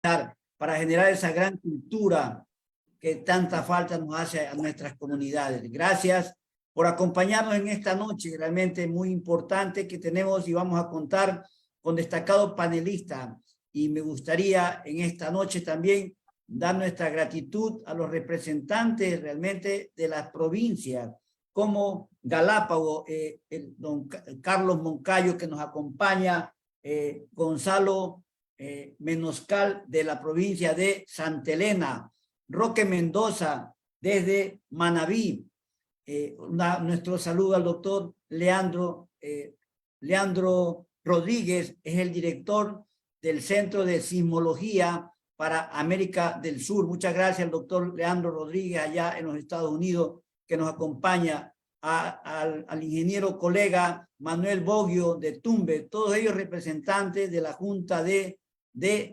para generar esa gran cultura que tanta falta nos hace a nuestras comunidades. Gracias por acompañarnos en esta noche, realmente muy importante que tenemos y vamos a contar con destacados panelistas. Y me gustaría en esta noche también dar nuestra gratitud a los representantes realmente de las provincias, como Galápagos, el don Carlos Moncayo que nos acompaña, Gonzalo Menoscal de la provincia de Santa Elena, Roque Mendoza desde Manabí, nuestro saludo al doctor Leandro Rodríguez, es el director del Centro de Sismología para América del Sur. Muchas gracias al doctor Leandro Rodríguez allá en los Estados Unidos que nos acompaña, al ingeniero colega Manuel Boggio de Tumbe, todos ellos representantes de la Junta de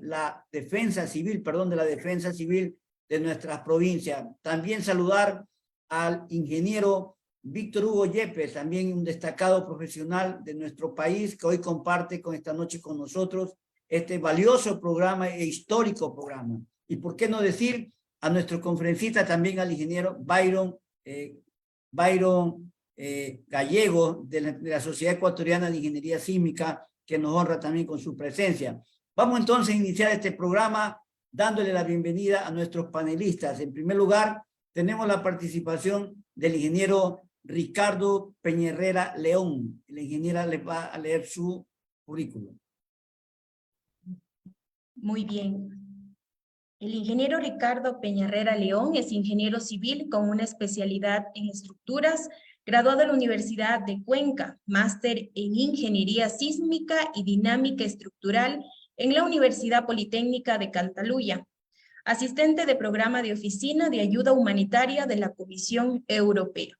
la Defensa Civil, de la Defensa Civil de nuestras provincias. También saludar al ingeniero Víctor Hugo Yepes, también un destacado profesional de nuestro país que hoy comparte con esta noche con nosotros este valioso programa e histórico programa. Y por qué no decir a nuestro conferencista también, al ingeniero Byron Gallego de la Sociedad Ecuatoriana de Ingeniería Sísmica, que nos honra también con su presencia. Vamos entonces a iniciar este programa dándole la bienvenida a nuestros panelistas. En primer lugar, tenemos la participación del ingeniero Ricardo Peñarrera León. La ingeniera le va a leer su currículum. Muy bien. El ingeniero Ricardo Peñarrera León es ingeniero civil con una especialidad en estructuras, graduado en la Universidad de Cuenca, máster en Ingeniería Sísmica y Dinámica Estructural en la Universidad Politécnica de Cataluña, asistente de programa de oficina de ayuda humanitaria de la Comisión Europea.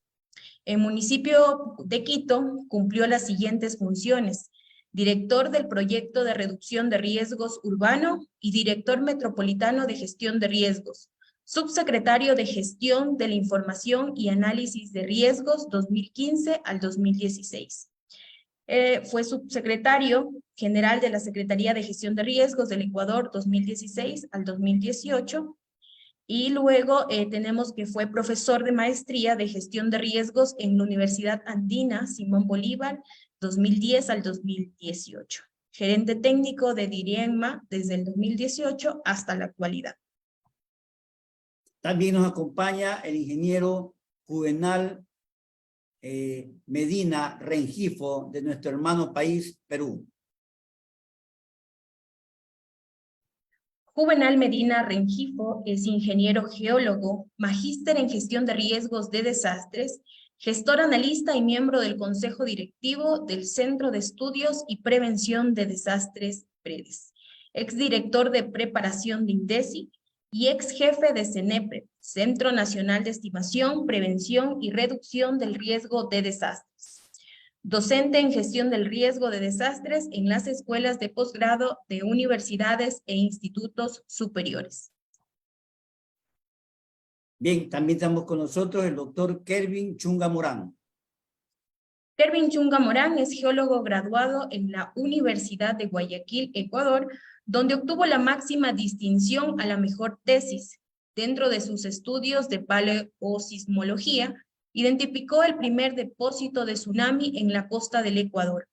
En municipio de Quito cumplió las siguientes funciones: director del proyecto de reducción de riesgos urbano y director metropolitano de gestión de riesgos, subsecretario de gestión de la información y análisis de riesgos 2015 al 2016. Fue subsecretario general de la Secretaría de Gestión de Riesgos del Ecuador 2016 al 2018. Y luego tenemos que fue profesor de maestría de gestión de riesgos en la Universidad Andina Simón Bolívar 2010 al 2018. Gerente técnico de Dirienma desde el 2018 hasta la actualidad. También nos acompaña el ingeniero Juvenal Medina Rengifo de nuestro hermano país, Perú. Juvenal Medina Rengifo es ingeniero geólogo, magíster en gestión de riesgos de desastres, gestor analista y miembro del Consejo Directivo del Centro de Estudios y Prevención de Desastres, PREDES, exdirector de preparación de INDECI y ex jefe de CENEPRE, Centro Nacional de Estimación, Prevención y Reducción del Riesgo de Desastres. Docente en gestión del riesgo de desastres en las escuelas de posgrado de universidades e institutos superiores. Bien, también estamos con nosotros el doctor Kelvin Chunga Morán. Kelvin Chunga Morán es geólogo graduado en la Universidad de Guayaquil, Ecuador, donde obtuvo la máxima distinción a la mejor tesis. Dentro de sus estudios de paleosismología, identificó el primer depósito de tsunami en la costa del Ecuador.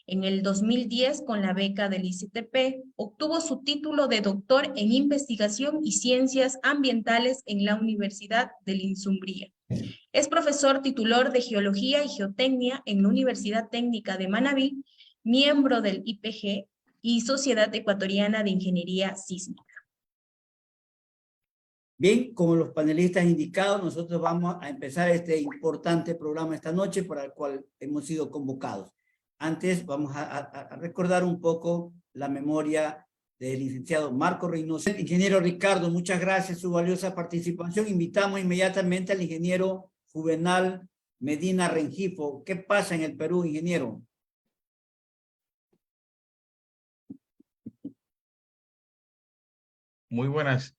En el 2010, con la beca del ICTP, obtuvo su título de doctor en investigación y ciencias ambientales en la Universidad del Insumbría. Es profesor titular de Geología y Geotecnia en la Universidad Técnica de Manabí, miembro del IPG y Sociedad Ecuatoriana de Ingeniería Sísmica. Bien, como los panelistas indicados, nosotros vamos a empezar este importante programa esta noche para el cual hemos sido convocados. Antes vamos a recordar un poco la memoria del licenciado Marco Reynoso. Ingeniero Ricardo, muchas gracias por su valiosa participación. Invitamos inmediatamente al ingeniero Juvenal Medina Rengifo. ¿Qué pasa en el Perú, ingeniero? Muy buenas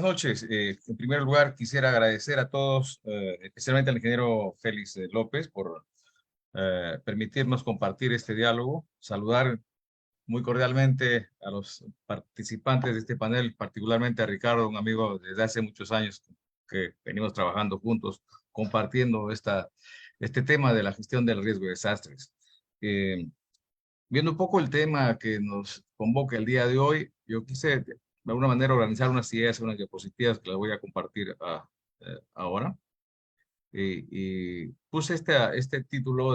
noches. En primer lugar, quisiera agradecer a todos, especialmente al ingeniero Félix López, por permitirnos compartir este diálogo. Saludar muy cordialmente a los participantes de este panel, particularmente a Ricardo, un amigo desde hace muchos años que venimos trabajando juntos, compartiendo este tema de la gestión del riesgo de desastres. Viendo un poco el tema que nos convoca el día de hoy, yo quise de alguna manera organizar unas ideas, unas diapositivas que las voy a compartir ahora. Y puse este título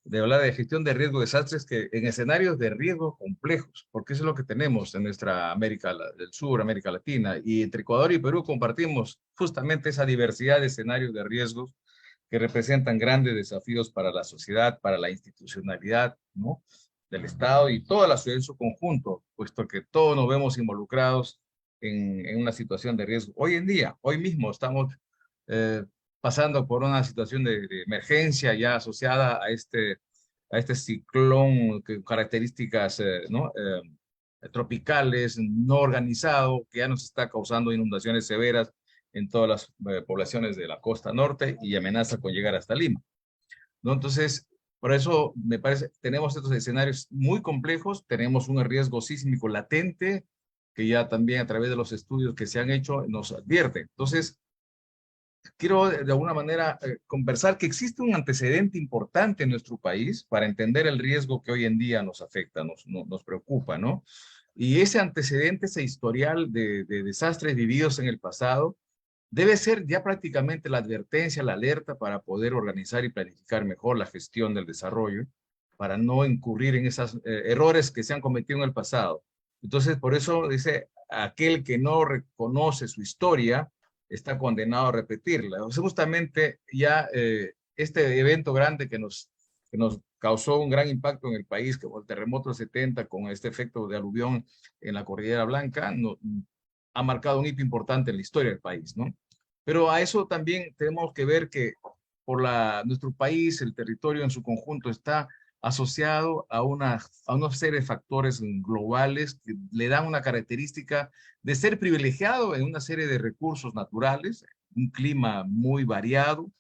de hablar de gestión de riesgo de desastres que en escenarios de riesgo complejos, porque eso es lo que tenemos en nuestra América del Sur, América Latina, y entre Ecuador y Perú compartimos justamente esa diversidad de escenarios de riesgos que representan grandes desafíos para la sociedad, para la institucionalidad, ¿no?, del Estado y toda la sociedad en su conjunto, puesto que todos nos vemos involucrados en una situación de riesgo. Hoy en día, hoy mismo estamos pasando por una situación de emergencia ya asociada a este ciclón con características ¿no?, tropicales, no organizado, que ya nos está causando inundaciones severas en todas las poblaciones de la costa norte y amenaza con llegar hasta Lima, ¿no? Entonces, por eso me parece, tenemos estos escenarios muy complejos, tenemos un riesgo sísmico latente, que ya también a través de los estudios que se han hecho nos advierte. Entonces, quiero de alguna manera conversar que existe un antecedente importante en nuestro país para entender el riesgo que hoy en día nos afecta, nos preocupa, ¿no? Y ese antecedente, ese historial de desastres vividos en el pasado, debe ser ya prácticamente la advertencia, la alerta para poder organizar y planificar mejor la gestión del desarrollo, para no incurrir en esos errores que se han cometido en el pasado. Entonces, por eso dice, aquel que no reconoce su historia está condenado a repetirla. O sea, justamente ya este evento grande que nos causó un gran impacto en el país, como el terremoto 70 con este efecto de aluvión en la Cordillera Blanca, ha marcado un hito importante en la historia del país, ¿no? Pero a eso también tenemos que ver que nuestro país, el territorio en su conjunto, está asociado a una serie de factores globales que le dan una característica de ser privilegiado en una serie de recursos naturales, un clima muy variado,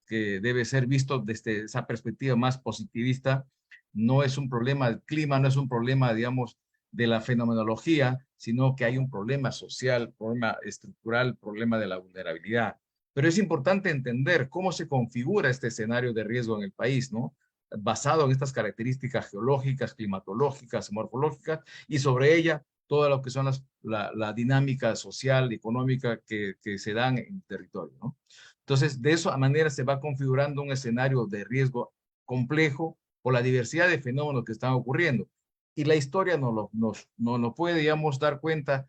que debe ser visto desde esa perspectiva más positivista. No es un problema del clima, no es un problema, digamos, de la fenomenología, sino que hay un problema social, problema estructural, problema de la vulnerabilidad. Pero es importante entender cómo se configura este escenario de riesgo en el país, ¿no?, basado en estas características geológicas, climatológicas, morfológicas, y sobre ella todo lo que son la dinámica social y económica que se dan en el territorio, ¿no? Entonces, de esa manera se va configurando un escenario de riesgo complejo por la diversidad de fenómenos que están ocurriendo. Y la historia nos puede, digamos, dar cuenta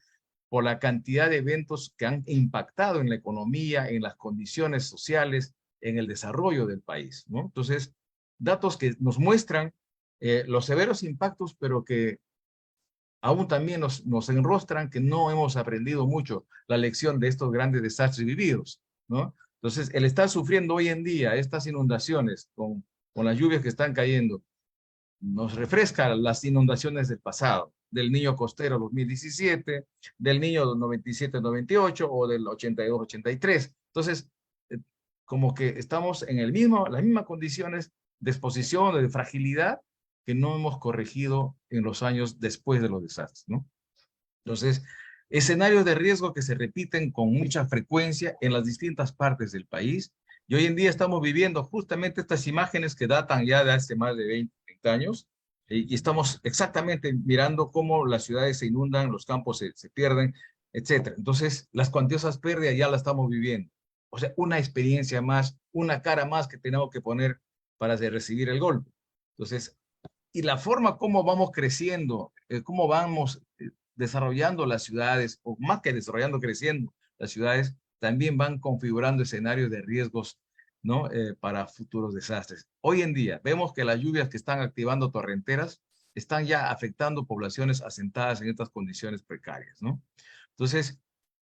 por la cantidad de eventos que han impactado en la economía, en las condiciones sociales, en el desarrollo del país, ¿no? Entonces, datos que nos muestran los severos impactos, pero que aún también nos enrostran que no hemos aprendido mucho la lección de estos grandes desastres vividos, ¿no? Entonces, el estar sufriendo hoy en día estas inundaciones con las lluvias que están cayendo, nos refresca las inundaciones del pasado, del Niño Costero 2017, del Niño 97-98 o del 82-83. Entonces, como que estamos en las mismas condiciones de exposición, de fragilidad, que no hemos corregido en los años después de los desastres, ¿no? Entonces, escenarios de riesgo que se repiten con mucha frecuencia en las distintas partes del país. Y hoy en día estamos viviendo justamente estas imágenes que datan ya de hace más de 20 años, y estamos exactamente mirando cómo las ciudades se inundan, los campos se pierden, etc. Entonces, las cuantiosas pérdidas ya las estamos viviendo. O sea, una experiencia más, una cara más que tenemos que poner para recibir el golpe. Entonces, y la forma como vamos creciendo, cómo vamos desarrollando las ciudades, o más que desarrollando, creciendo las ciudades, también van configurando escenarios de riesgos, ¿no?, para futuros desastres. Hoy en día vemos que las lluvias que están activando torrenteras están ya afectando poblaciones asentadas en estas condiciones precarias, ¿no? Entonces,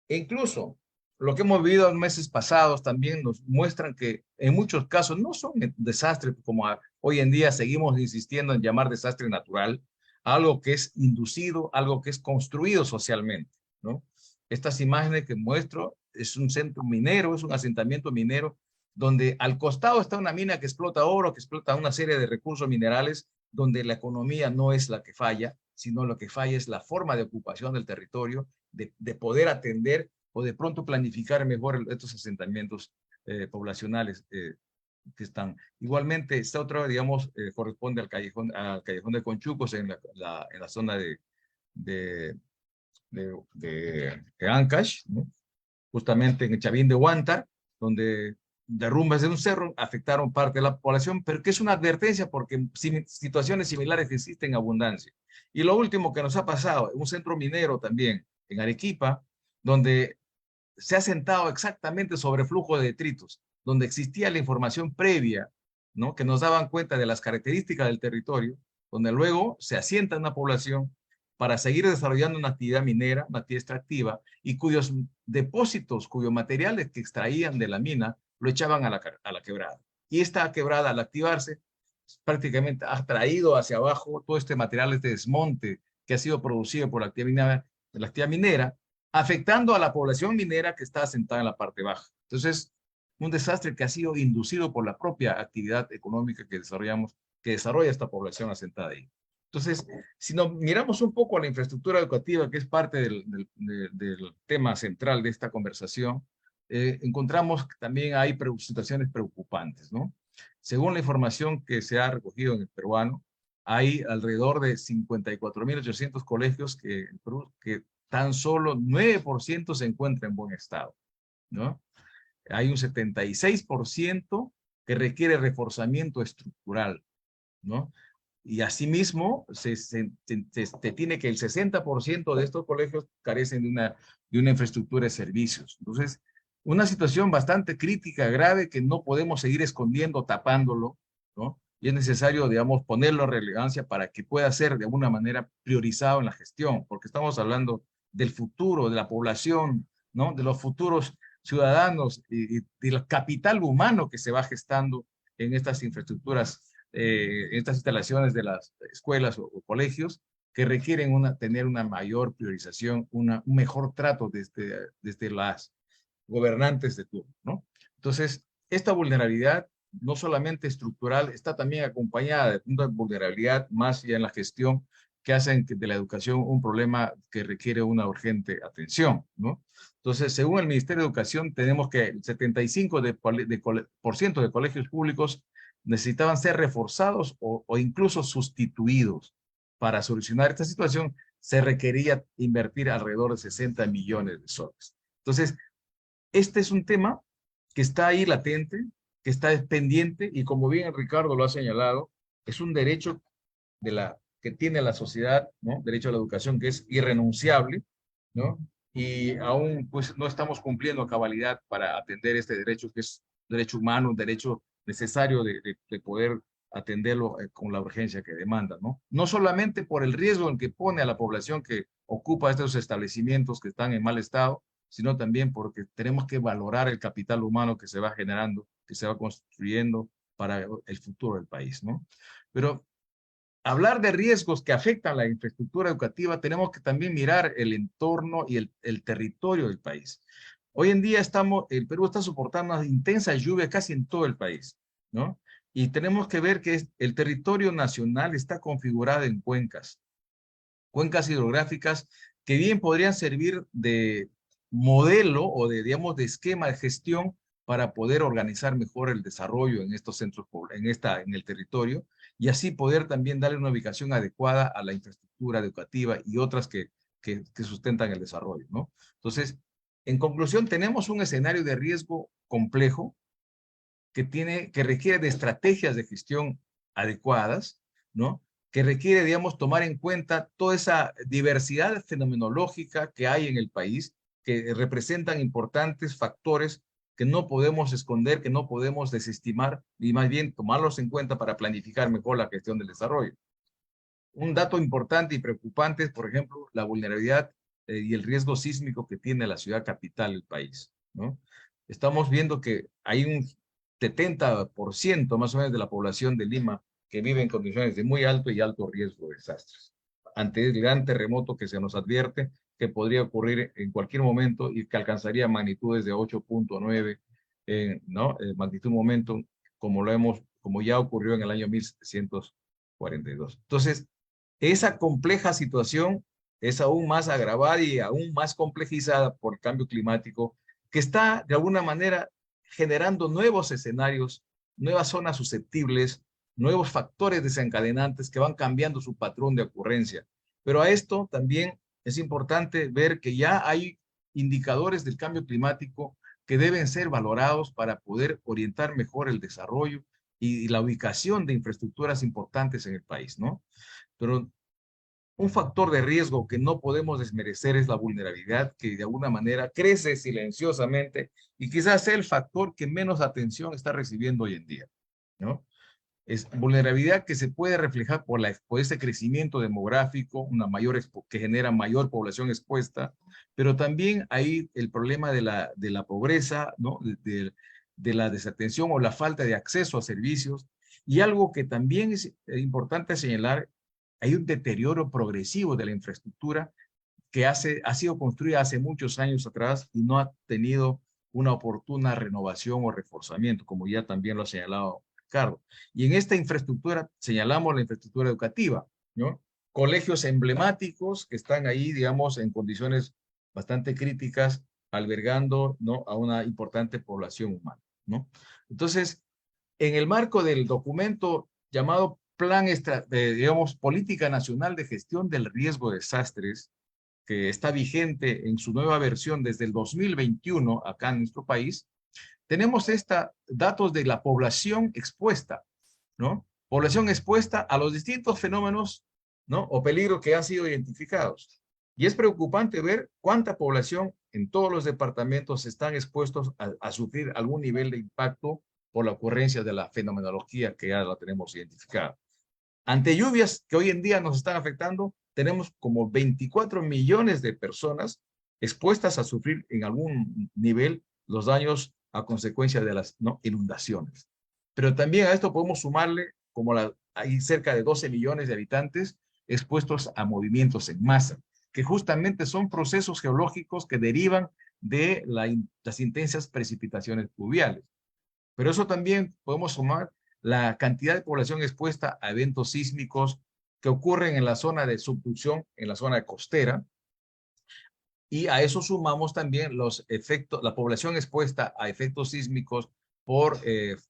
incluso lo que hemos vivido en meses pasados también nos muestran que en muchos casos no son desastres como hoy en día seguimos insistiendo en llamar desastre natural, algo que es inducido, algo que es construido socialmente, ¿no? Estas imágenes que muestro es un centro minero, es un asentamiento minero, donde al costado está una mina que explota oro, que explota una serie de recursos minerales donde la economía no es la que falla, sino lo que falla es la forma de ocupación del territorio, de poder atender o de pronto planificar mejor estos asentamientos poblacionales que están. Igualmente, esta otra, digamos, corresponde al callejón de Conchucos en la zona de Ancash, ¿no? Justamente en el Chavín de Huántar, donde derrumbes de un cerro afectaron parte de la población, pero que es una advertencia porque situaciones similares existen en abundancia. Y lo último que nos ha pasado, un centro minero también en Arequipa, donde se ha sentado exactamente sobre flujo de detritos, donde existía la información previa, ¿no? Que nos daban cuenta de las características del territorio, donde luego se asienta una población para seguir desarrollando una actividad minera, una actividad extractiva, y cuyos depósitos, cuyos materiales que extraían de la mina, lo echaban a la quebrada. Y esta quebrada, al activarse, prácticamente ha traído hacia abajo todo este material, este desmonte que ha sido producido por la actividad minera, afectando a la población minera que está asentada en la parte baja. Entonces, un desastre que ha sido inducido por la propia actividad económica que desarrolla esta población asentada ahí. Entonces, si nos miramos un poco a la infraestructura educativa, que es parte del tema central de esta conversación, encontramos que también hay situaciones preocupantes, ¿no? Según la información que se ha recogido en el peruano, hay alrededor de 54.800 colegios que tan solo 9% se encuentra en buen estado, ¿no? Hay un 76% que requiere reforzamiento estructural, ¿no? Y asimismo, se tiene que el 60% de estos colegios carecen de una infraestructura de servicios. Entonces, una situación bastante crítica, grave, que no podemos seguir escondiendo, tapándolo, ¿no? Y es necesario, digamos, ponerlo en relevancia para que pueda ser de alguna manera priorizado en la gestión, porque estamos hablando del futuro, de la población, ¿no? De los futuros ciudadanos y del capital humano que se va gestando en estas infraestructuras, estas instalaciones de las escuelas o colegios, que requieren tener una mayor priorización, un mejor trato desde las gobernantes de turno, ¿no? Entonces, esta vulnerabilidad, no solamente estructural, está también acompañada de una vulnerabilidad más ya en la gestión, que hacen de la educación un problema que requiere una urgente atención, ¿no? Entonces, según el Ministerio de Educación, tenemos que el 75% de colegios públicos necesitaban ser reforzados o incluso sustituidos. Para solucionar esta situación, se requería invertir alrededor de 60 millones de soles. Entonces, este es un tema que está ahí latente, que está pendiente, y como bien Ricardo lo ha señalado, es un derecho que tiene la sociedad, ¿no? Derecho a la educación, que es irrenunciable, ¿no? Y aún pues no estamos cumpliendo a cabalidad para atender este derecho, que es derecho humano, un derecho necesario de poder atenderlo con la urgencia que demanda, ¿no? No solamente por el riesgo en que pone a la población que ocupa estos establecimientos que están en mal estado, sino también porque tenemos que valorar el capital humano que se va generando, que se va construyendo para el futuro del país, ¿no? Pero hablar de riesgos que afectan la infraestructura educativa, tenemos que también mirar el entorno y el territorio del país. Hoy en día el Perú está soportando una intensa lluvia casi en todo el país, ¿no? Y tenemos que ver que el territorio nacional está configurado en cuencas hidrográficas que bien podrían servir de modelo o digamos, de esquema de gestión para poder organizar mejor el desarrollo en estos centros, en el territorio, y así poder también darle una ubicación adecuada a la infraestructura educativa y otras que sustentan el desarrollo, ¿no? Entonces, en conclusión, tenemos un escenario de riesgo complejo que requiere de estrategias de gestión adecuadas, ¿no? Que requiere, digamos, tomar en cuenta toda esa diversidad fenomenológica que hay en el país, que representan importantes factores que no podemos esconder, que no podemos desestimar, y más bien tomarlos en cuenta para planificar mejor la gestión del desarrollo. Un dato importante y preocupante es, por ejemplo, la vulnerabilidad y el riesgo sísmico que tiene la ciudad capital del país, ¿no? Estamos viendo que hay un 70% más o menos de la población de Lima que vive en condiciones de muy alto y alto riesgo de desastres. Ante el gran terremoto que se nos advierte que podría ocurrir en cualquier momento y que alcanzaría magnitudes de 8.9, ¿no? Magnitud momento, como ya ocurrió en el año 1700 42. Entonces, esa compleja situación es aún más agravada y aún más complejizada por el cambio climático, que está de alguna manera generando nuevos escenarios, nuevas zonas susceptibles, nuevos factores desencadenantes que van cambiando su patrón de ocurrencia. Pero a esto también es importante ver que ya hay indicadores del cambio climático que deben ser valorados para poder orientar mejor el desarrollo y la ubicación de infraestructuras importantes en el país, ¿no? Pero un factor de riesgo que no podemos desmerecer es la vulnerabilidad, que de alguna manera crece silenciosamente y quizás sea el factor que menos atención está recibiendo hoy en día, ¿no? Es vulnerabilidad que se puede reflejar por ese crecimiento demográfico, que genera mayor población expuesta, pero también hay el problema de la pobreza, ¿no? De la desatención o la falta de acceso a servicios. Y algo que también es importante señalar, hay un deterioro progresivo de la infraestructura que ha sido construida hace muchos años atrás y no ha tenido una oportuna renovación o reforzamiento, como ya también lo ha señalado Ricardo. Y en esta infraestructura señalamos la infraestructura educativa, ¿no? Colegios emblemáticos que están ahí, digamos, en condiciones bastante críticas, albergando, ¿no?, a una importante población humana, ¿no? Entonces, en el marco del documento llamado digamos, Política Nacional de Gestión del Riesgo de Desastres, que está vigente en su nueva versión desde el 2021 acá en nuestro país, tenemos datos de la población expuesta, ¿no? Población expuesta a los distintos fenómenos, ¿no?, o peligros que han sido identificados. Y es preocupante ver cuánta población en todos los departamentos están expuestos a sufrir algún nivel de impacto por la ocurrencia de la fenomenología que ya la tenemos identificada. Ante lluvias que hoy en día nos están afectando, tenemos como 24 millones de personas expuestas a sufrir en algún nivel los daños a consecuencia de las, ¿no?, inundaciones. Pero también a esto podemos sumarle hay cerca de 12 millones de habitantes expuestos a movimientos en masa, que justamente son procesos geológicos que derivan de las intensas precipitaciones pluviales. Pero eso también podemos sumar la cantidad de población expuesta a eventos sísmicos que ocurren en la zona de subducción, en la zona costera, y a eso sumamos también la población expuesta a efectos sísmicos por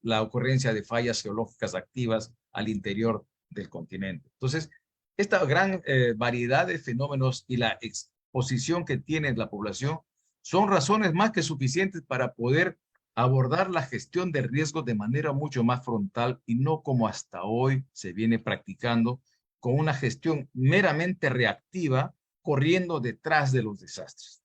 la ocurrencia de fallas geológicas activas al interior del continente. Entonces, esta gran variedad de fenómenos y la exposición que tiene la población son razones más que suficientes para poder abordar la gestión de riesgos de manera mucho más frontal y no como hasta hoy se viene practicando, con una gestión meramente reactiva, corriendo detrás de los desastres,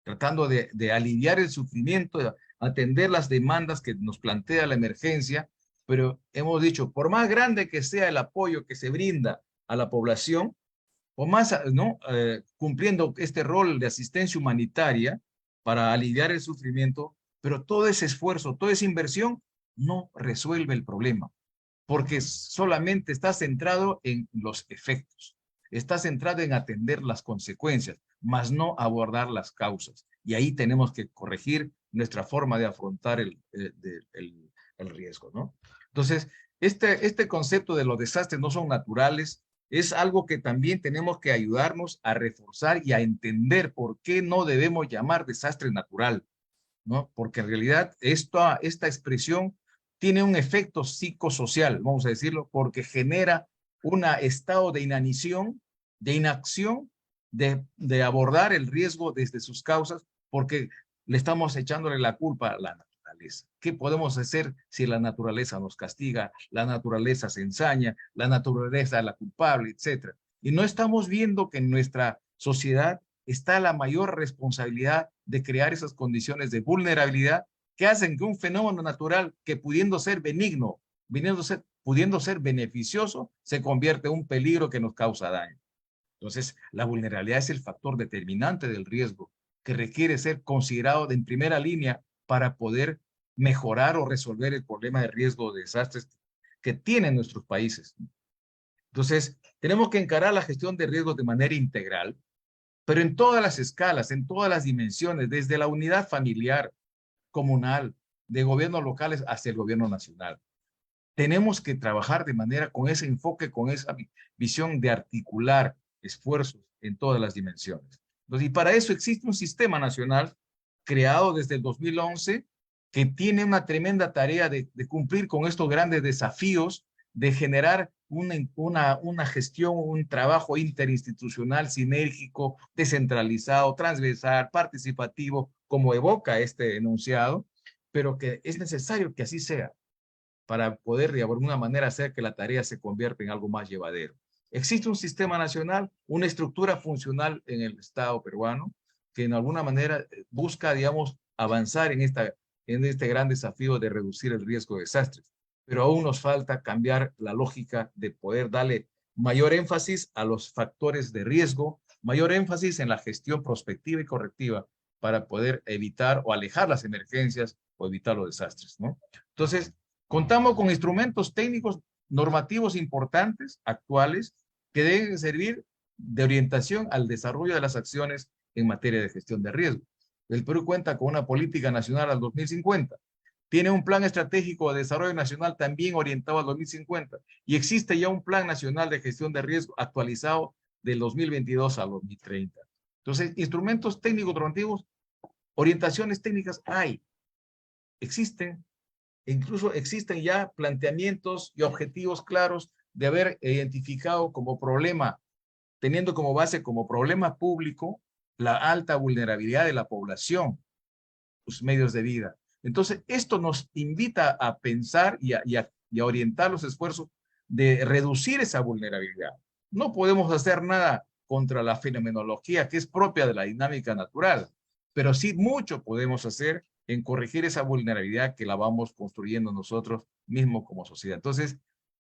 tratando de aliviar el sufrimiento, de atender las demandas que nos plantea la emergencia, pero hemos dicho, por más grande que sea el apoyo que se brinda a la población, o más, ¿no?, cumpliendo este rol de asistencia humanitaria para aliviar el sufrimiento, pero todo ese esfuerzo, toda esa inversión no resuelve el problema, porque solamente está centrado en los efectos, está centrado en atender las consecuencias, más no abordar las causas. Y ahí tenemos que corregir nuestra forma de afrontar el riesgo, ¿no? Entonces, este concepto de los desastres no son naturales, es algo que también tenemos que ayudarnos a reforzar y a entender por qué no debemos llamar desastre natural, ¿no? Porque en realidad esta expresión tiene un efecto psicosocial, vamos a decirlo, porque genera un estado de inanición, de inacción, de abordar el riesgo desde sus causas, porque le estamos echándole la culpa a la naturaleza. ¿Qué podemos hacer si la naturaleza nos castiga, la naturaleza se ensaña, la naturaleza es la culpable, etcétera? Y no estamos viendo que en nuestra sociedad está la mayor responsabilidad de crear esas condiciones de vulnerabilidad que hacen que un fenómeno natural que pudiendo ser benigno, pudiendo ser beneficioso, se convierte en un peligro que nos causa daño. Entonces, la vulnerabilidad es el factor determinante del riesgo que requiere ser considerado en primera línea para poder mejorar o resolver el problema de riesgo de desastres que tienen nuestros países. Entonces, tenemos que encarar la gestión de riesgos de manera integral, pero en todas las escalas, en todas las dimensiones, desde la unidad familiar, comunal, de gobiernos locales hasta el gobierno nacional. tenemos que trabajar de manera con ese enfoque, con esa visión de articular esfuerzos en todas las dimensiones. Entonces, y para eso existe un sistema nacional creado desde el 2011 que tiene una tremenda tarea de cumplir con estos grandes desafíos, de generar una gestión, un trabajo interinstitucional, sinérgico, descentralizado, transversal, participativo, como evoca este enunciado, pero que es necesario que así sea para poder de alguna manera hacer que la tarea se convierta en algo más llevadero. Existe un sistema nacional, una estructura funcional en el Estado peruano que en alguna manera busca, digamos, avanzar en este gran desafío de reducir el riesgo de desastres. Pero aún nos falta cambiar la lógica de poder darle mayor énfasis a los factores de riesgo, mayor énfasis en la gestión prospectiva y correctiva para poder evitar o alejar las emergencias o evitar los desastres, ¿no? Entonces, contamos con instrumentos técnicos normativos importantes, actuales, que deben servir de orientación al desarrollo de las acciones en materia de gestión de riesgo. El Perú cuenta con una política nacional al 2050. Tiene un plan estratégico de desarrollo nacional también orientado al 2050. Y existe ya un plan nacional de gestión de riesgo actualizado del 2022 al 2030. Entonces, instrumentos técnicos normativos, orientaciones técnicas hay, existen. Incluso existen ya planteamientos y objetivos claros de haber identificado como problema, teniendo como base como problema público la alta vulnerabilidad de la población, sus medios de vida. Entonces, esto nos invita a pensar y a orientar los esfuerzos de reducir esa vulnerabilidad. No podemos hacer nada contra la fenomenología que es propia de la dinámica natural, pero sí mucho podemos hacer en corregir esa vulnerabilidad que la vamos construyendo nosotros mismos como sociedad. Entonces,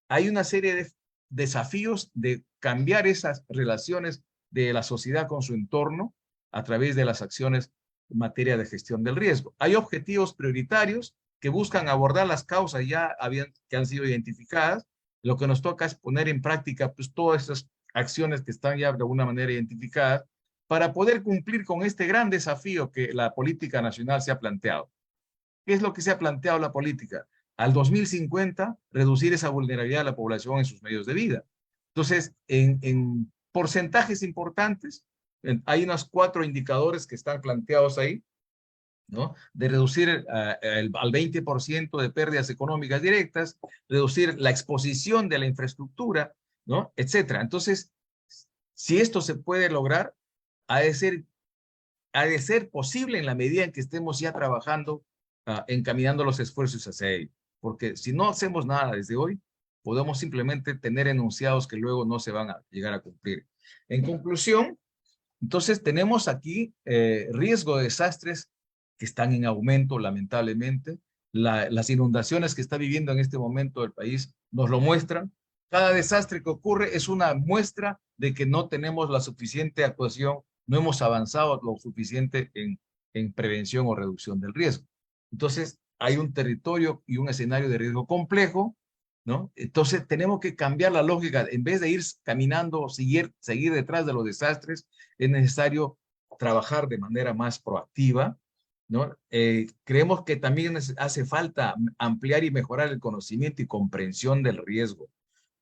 hay una serie de desafíos de cambiar esas relaciones de la sociedad con su entorno a través de las acciones en materia de gestión del riesgo. Hay objetivos prioritarios que buscan abordar las causas que han sido identificadas. Lo que nos toca es poner en práctica pues, todas esas acciones que están ya de alguna manera identificadas para poder cumplir con este gran desafío que la política nacional se ha planteado. ¿Qué es lo que se ha planteado la política? Al 2050, reducir esa vulnerabilidad de la población en sus medios de vida. Entonces, en porcentajes importantes, hay unos 4 indicadores que están planteados ahí, ¿no? De reducir al 20% de pérdidas económicas directas, reducir la exposición de la infraestructura, ¿no? Etcétera. Entonces, si esto se puede lograr, ha de ser posible en la medida en que estemos ya trabajando, encaminando los esfuerzos hacia ello. Porque si no hacemos nada desde hoy, podemos simplemente tener enunciados que luego no se van a llegar a cumplir. En conclusión, entonces tenemos aquí riesgo de desastres que están en aumento, lamentablemente. Las inundaciones que está viviendo en este momento el país nos lo muestran. Cada desastre que ocurre es una muestra de que no tenemos la suficiente actuación, no hemos avanzado lo suficiente en prevención o reducción del riesgo. Entonces, hay un territorio y un escenario de riesgo complejo, ¿no? Entonces, tenemos que cambiar la lógica. En vez de ir caminando, seguir detrás de los desastres, es necesario trabajar de manera más proactiva, ¿no? Creemos que también hace falta ampliar y mejorar el conocimiento y comprensión del riesgo,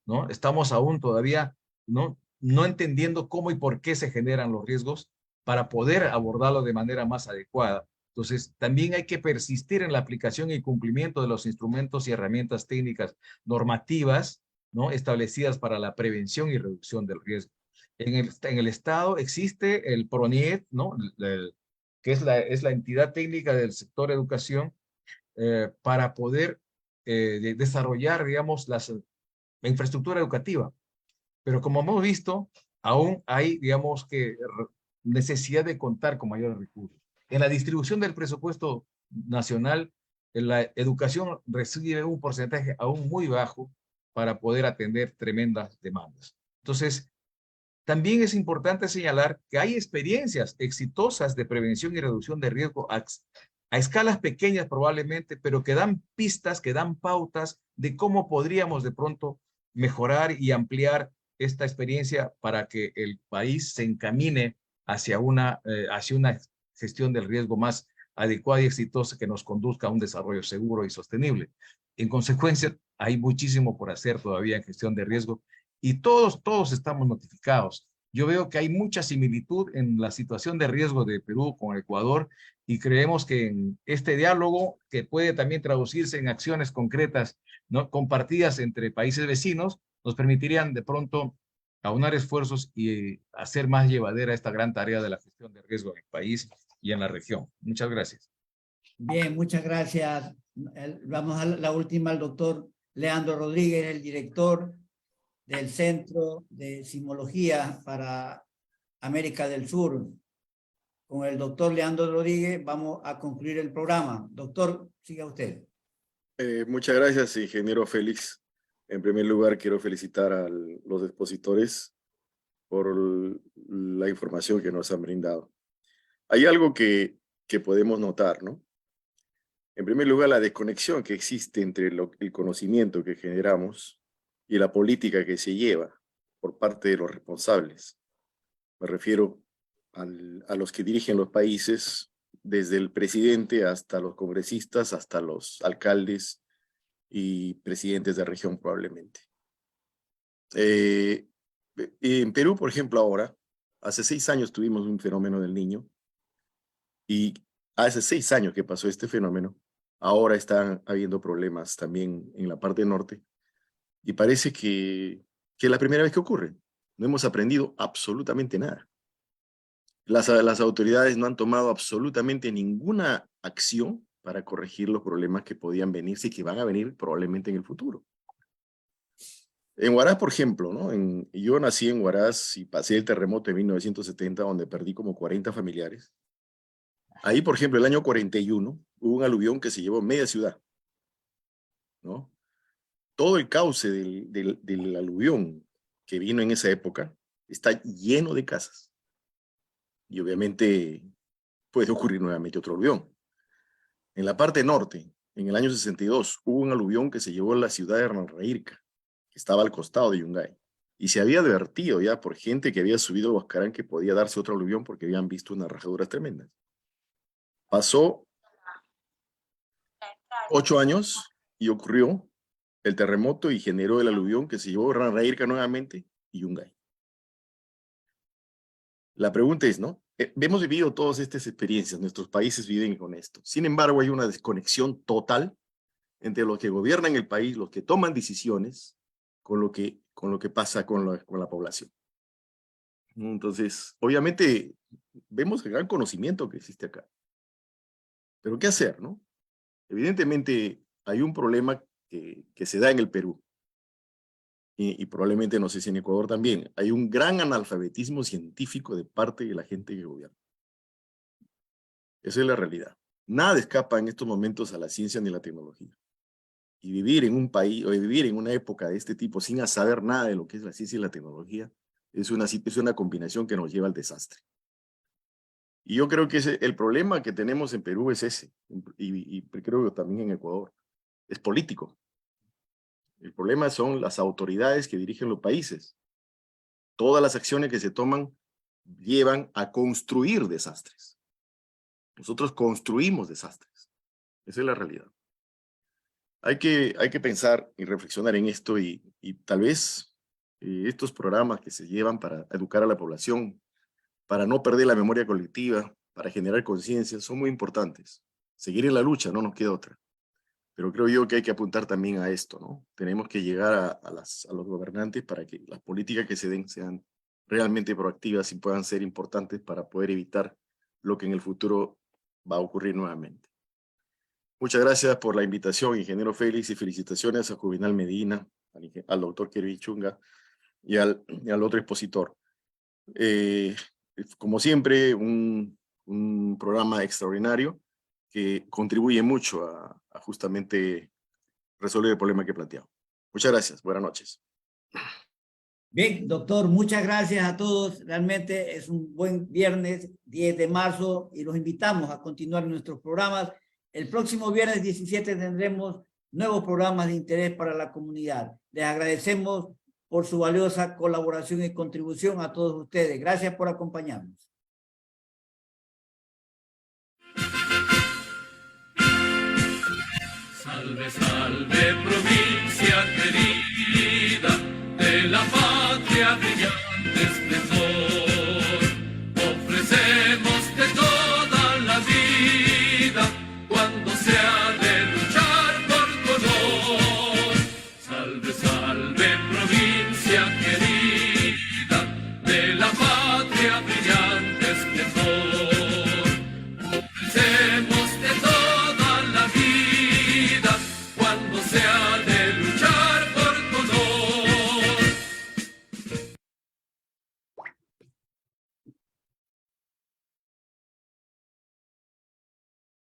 ¿no? Estamos aún todavía, no entendiendo cómo y por qué se generan los riesgos para poder abordarlo de manera más adecuada. Entonces, también hay que persistir en la aplicación y cumplimiento de los instrumentos y herramientas técnicas normativas, ¿no? Establecidas para la prevención y reducción del riesgo. En el Estado existe el PRONIET, ¿no? Que es la entidad técnica del sector educación para poder desarrollar, digamos, la infraestructura educativa. Pero como hemos visto, aún hay, digamos, que necesidad de contar con mayores recursos. En la distribución del presupuesto nacional, la educación recibe un porcentaje aún muy bajo para poder atender tremendas demandas. Entonces, también es importante señalar que hay experiencias exitosas de prevención y reducción de riesgo a escalas pequeñas probablemente, pero que dan pistas, que dan pautas de cómo podríamos de pronto mejorar y ampliar esta experiencia para que el país se encamine hacia una gestión del riesgo más adecuada y exitosa que nos conduzca a un desarrollo seguro y sostenible. En consecuencia, hay muchísimo por hacer todavía en gestión de riesgo y todos estamos notificados. Yo veo que hay mucha similitud en la situación de riesgo de Perú con Ecuador y creemos que en este diálogo, que puede también traducirse en acciones concretas, ¿no?, compartidas entre países vecinos, nos permitirían de pronto aunar esfuerzos y hacer más llevadera esta gran tarea de la gestión de riesgo en el país y en la región. Muchas gracias. Bien, muchas gracias. Vamos a la última, al doctor Leandro Rodríguez, el director del Centro de Sismología para América del Sur. Con el doctor Leandro Rodríguez vamos a concluir el programa. Doctor, siga usted. Muchas gracias, ingeniero Félix. En primer lugar, quiero felicitar a los expositores por la información que nos han brindado. Hay algo que podemos notar, ¿no? En primer lugar, la desconexión que existe entre el conocimiento que generamos y la política que se lleva por parte de los responsables. Me refiero a los que dirigen los países, desde el presidente hasta los congresistas, hasta los alcaldes y presidentes de región probablemente. En Perú, por ejemplo, ahora, hace 6 años tuvimos un fenómeno del Niño y hace 6 años que pasó este fenómeno, ahora están habiendo problemas también en la parte norte y parece que es la primera vez que ocurre. No hemos aprendido absolutamente nada. Las autoridades no han tomado absolutamente ninguna acción para corregir los problemas que podían venirse y que van a venir probablemente en el futuro. En Huaraz, por ejemplo, ¿no? Yo nací en Huaraz y pasé el terremoto de 1970, donde perdí como 40 familiares. Ahí, por ejemplo, el año 41, hubo un aluvión que se llevó media ciudad, ¿no? Todo el cauce del aluvión que vino en esa época está lleno de casas. Y obviamente puede ocurrir nuevamente otro aluvión. En la parte norte, en el año 62, hubo un aluvión que se llevó a la ciudad de Ranraírca, que estaba al costado de Yungay. Y se había advertido ya por gente que había subido al Huascarán que podía darse otro aluvión porque habían visto unas rajaduras tremendas. Pasó 8 años y ocurrió el terremoto y generó el aluvión que se llevó a Ranraírca nuevamente y Yungay. La pregunta es, ¿no? Hemos vivido todas estas experiencias, nuestros países viven con esto. Sin embargo, hay una desconexión total entre los que gobiernan el país, los que toman decisiones, con lo que pasa con la población. Entonces, obviamente, vemos el gran conocimiento que existe acá. Pero ¿qué hacer, no? Evidentemente, hay un problema que se da en el Perú. Y probablemente, no sé si en Ecuador también, hay un gran analfabetismo científico de parte de la gente que gobierna. Esa es la realidad. Nada escapa en estos momentos a la ciencia ni a la tecnología. Y vivir en un país, o vivir en una época de este tipo sin saber nada de lo que es la ciencia y la tecnología, es una combinación que nos lleva al desastre. Y yo creo que el problema que tenemos en Perú es ese, y creo que también en Ecuador, es político. El problema son las autoridades que dirigen los países. Todas las acciones que se toman llevan a construir desastres. Nosotros construimos desastres. Esa es la realidad. Hay que pensar y reflexionar en esto y tal vez estos programas que se llevan para educar a la población, para no perder la memoria colectiva, para generar conciencia, son muy importantes. Seguir en la lucha, no nos queda otra. Pero creo yo que hay que apuntar también a esto, ¿no? Tenemos que llegar a los gobernantes para que las políticas que se den sean realmente proactivas y puedan ser importantes para poder evitar lo que en el futuro va a ocurrir nuevamente. Muchas gracias por la invitación, ingeniero Félix, y felicitaciones a Juvenal Medina, al doctor Kervin Chunga y al otro expositor. Como siempre, un programa extraordinario que contribuye mucho a justamente resolver el problema que he planteado. Muchas gracias. Buenas noches. Bien, doctor, muchas gracias a todos. Realmente es un buen viernes, 10 de marzo, y los invitamos a continuar nuestros programas. El próximo viernes 17 tendremos nuevos programas de interés para la comunidad. Les agradecemos por su valiosa colaboración y contribución a todos ustedes. Gracias por acompañarnos. Salve, salve, provincia querida, de la patria brillante esplendor. Ofrecemos de toda la vida, cuando se ha de luchar por tu honor. Salve, salve, provincia querida, de la patria brillante esplendor. Ofrecemos